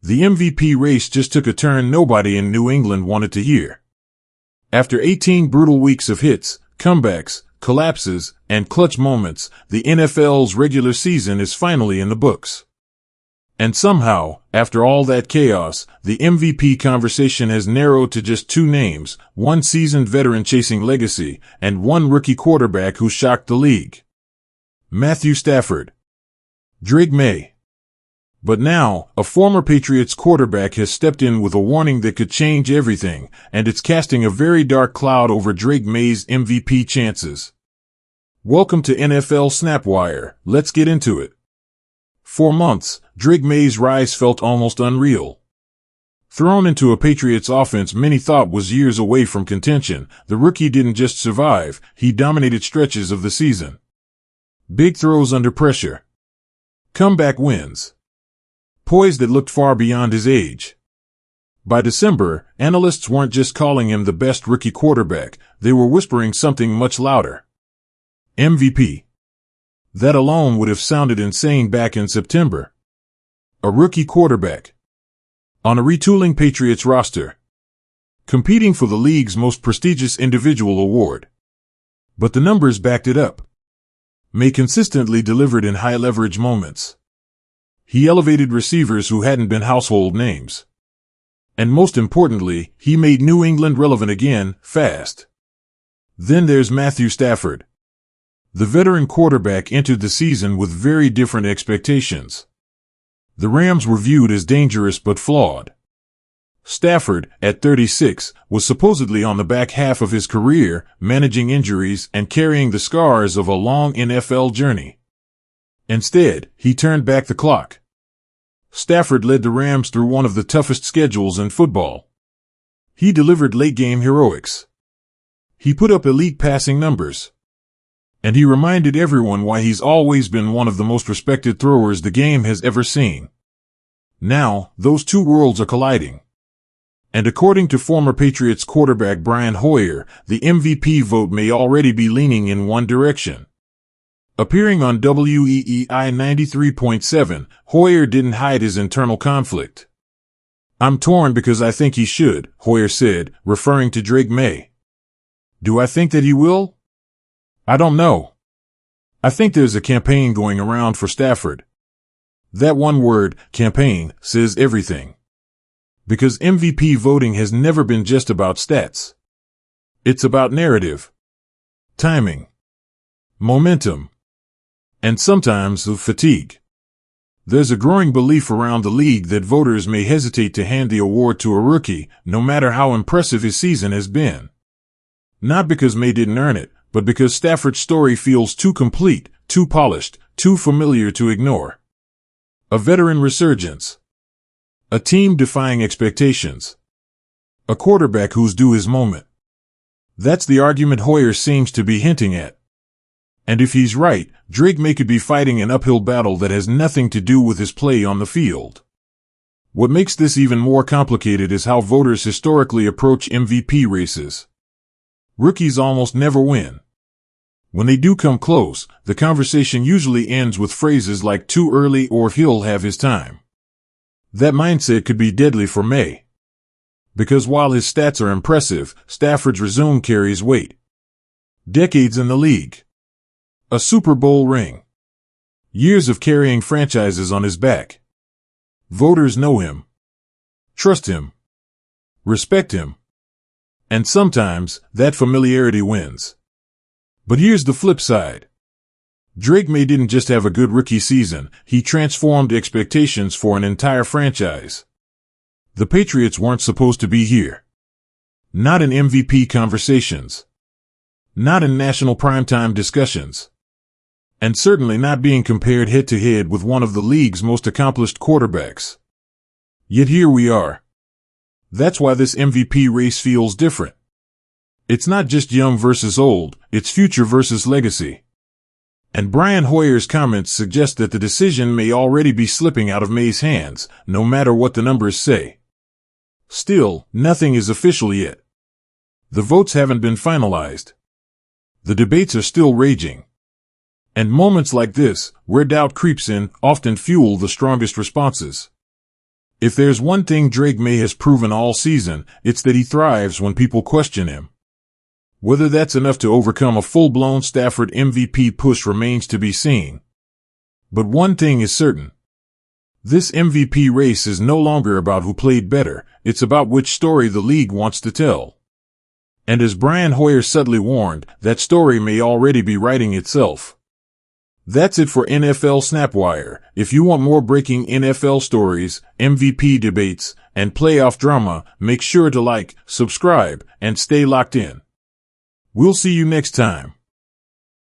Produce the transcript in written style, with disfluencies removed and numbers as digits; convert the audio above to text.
the MVP race just took a turn nobody in New England wanted to hear. After 18 brutal weeks of hits, comebacks, collapses, and clutch moments, the NFL's regular season is finally in the books. And somehow, after all that chaos, the MVP conversation has narrowed to just two names, one seasoned veteran chasing legacy, and one rookie quarterback who shocked the league. Matthew Stafford. Drake Maye. But now, a former Patriots quarterback has stepped in with a warning that could change everything, and it's casting a very dark cloud over Drake Maye's MVP chances. Welcome to NFL SnapWire, let's get into it. For months, Drake Maye's rise felt almost unreal. Thrown into a Patriots offense many thought was years away from contention, the rookie didn't just survive, he dominated stretches of the season. Big throws under pressure. Comeback wins. Poise that looked far beyond his age. By December, analysts weren't just calling him the best rookie quarterback, they were whispering something much louder. MVP. That alone would have sounded insane back in September. A rookie quarterback. On a retooling Patriots roster. Competing for the league's most prestigious individual award. But the numbers backed it up. Maye consistently delivered in high-leverage moments. He elevated receivers who hadn't been household names. And most importantly, he made New England relevant again, fast. Then there's Matthew Stafford. The veteran quarterback entered the season with very different expectations. The Rams were viewed as dangerous but flawed. Stafford, at 36, was supposedly on the back half of his career, managing injuries and carrying the scars of a long NFL journey. Instead, he turned back the clock. Stafford led the Rams through one of the toughest schedules in football. He delivered late-game heroics. He put up elite passing numbers. And he reminded everyone why he's always been one of the most respected throwers the game has ever seen. Now, those two worlds are colliding. And according to former Patriots quarterback Brian Hoyer, the MVP vote may already be leaning in one direction. Appearing on WEEI 93.7, Hoyer didn't hide his internal conflict. "I'm torn because I think he should," Hoyer said, referring to Drake Maye. "Do I think that he will? I don't know. I think there's a campaign going around for Stafford." That one word, campaign, says everything. Because MVP voting has never been just about stats. It's about narrative, timing, momentum, and sometimes fatigue. There's a growing belief around the league that voters may hesitate to hand the award to a rookie, no matter how impressive his season has been. Not because Maye didn't earn it, but because Stafford's story feels too complete, too polished, too familiar to ignore. A veteran resurgence. A team defying expectations. A quarterback who's due his moment. That's the argument Hoyer seems to be hinting at. And if he's right, Drake Maye could be fighting an uphill battle that has nothing to do with his play on the field. What makes this even more complicated is how voters historically approach MVP races. Rookies almost never win. When they do come close, the conversation usually ends with phrases like "too early" or "he'll have his time." That mindset could be deadly for Maye. Because while his stats are impressive, Stafford's resume carries weight. Decades in the league. A Super Bowl ring. Years of carrying franchises on his back. Voters know him. Trust him. Respect him. And sometimes, that familiarity wins. But here's the flip side. Drake Maye didn't just have a good rookie season, he transformed expectations for an entire franchise. The Patriots weren't supposed to be here. Not in MVP conversations. Not in national primetime discussions. And certainly not being compared head-to-head with one of the league's most accomplished quarterbacks. Yet here we are. That's why this MVP race feels different. It's not just young versus old, it's future versus legacy. And Brian Hoyer's comments suggest that the decision may already be slipping out of Maye's hands, no matter what the numbers say. Still, nothing is official yet. The votes haven't been finalized. The debates are still raging. And moments like this, where doubt creeps in, often fuel the strongest responses. If there's one thing Drake Maye has proven all season, it's that he thrives when people question him. Whether that's enough to overcome a full-blown Stafford MVP push remains to be seen. But one thing is certain. This MVP race is no longer about who played better, it's about which story the league wants to tell. And as Brian Hoyer subtly warned, that story may already be writing itself. That's it for NFL SnapWire. If you want more breaking NFL stories, MVP debates, and playoff drama, make sure to like, subscribe, and stay locked in. We'll see you next time.